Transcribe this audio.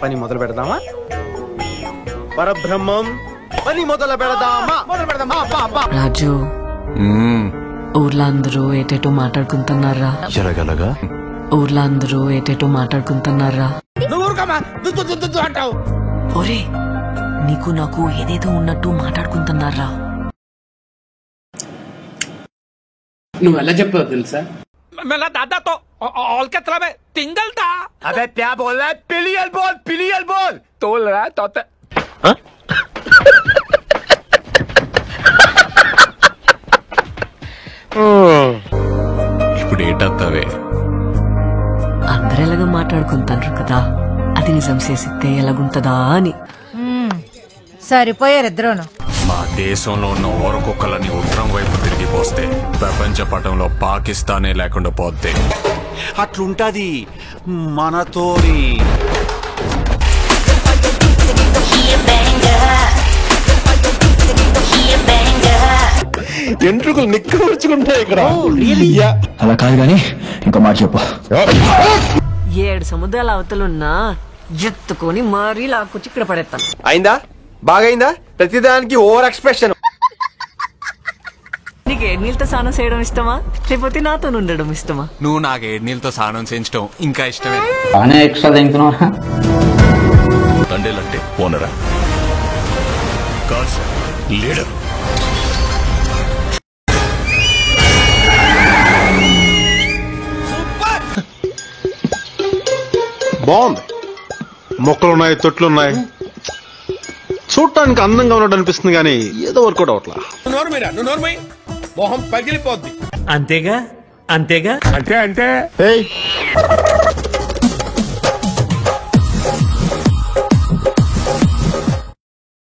పని మొదలు పెడదామా? పరబ్రహ్మం పని మొదలు పెడదామా? రాజు, ఊర్లో అందరూ ఏటేటో మాట్లాడుకుంటున్నారా? ఎలాగలగా? ఊర్లో అందరూ ఏటేటో మాట్లాడుకుంటున్నారా? ఒరే, నీకు నాకు ఏదేదో ఉన్నట్టు మాట్లాడుకుంటున్నారా? నువ్వు ఎలా చెప్పావు తెలుసా? मेरा दादा तो ऑल के तरह में टिंगल था। अबे क्या बोल रहा है? पिलियल बोल तोल रहा है तोते। ఇప్పుడు ఏటత్తవే? అందరూ ఎలాగ మాట్లాడుకుంటారు కదా, అది నిజం చేసితే ఎలాగుంటదా అని. సరిపోయారు ఇద్దరును. మా దేశంలో ఉన్న ఓరకొక్కలని ఉత్తరం వైపు తిరిగిపోస్తే ప్రపంచ పటంలో పాకిస్తానే లేకుండా పోతే అట్లుంటది మనతోని. ఎంట్రుకలు నిక్కవచ్చుకుంటాయి ఇక్కడ. అలా కాదు గాని ఇంకో మాట చెప్పు. 7 సముద్రాల అవతలున్నా ఎత్తుకొని మరీ లాక్కొచ్చి ఇక్కడ పడేస్తాను. అయిందా? బాగైందా? ప్రతిదానికి ఓవర్ ఎక్స్ప్రెషన్. నీకు 7 నీళ్ళతో స్నానం చేయడం ఇష్టమా, లేకపోతే నాతో ఉండడం ఇష్టమా? నువ్వు నాకు 7 నీళ్ళతో స్నానం చేయించడం ఇంకా ఇష్టమే. బాగానే ఎక్స్ట్రా తింటున్నావా? తండేలంటే ఓనరా కాదు లీడర్. బాగుంది. మొక్కలున్నాయి, తొట్లున్నాయి, చూడటానికి అందంగా ఉన్నట్టు అనిపిస్తుంది కానీ ఏదో వర్కౌట్ అవట్లా. మొహం పగిలిపోద్ది. అంతేగా అంతేగా. అంటే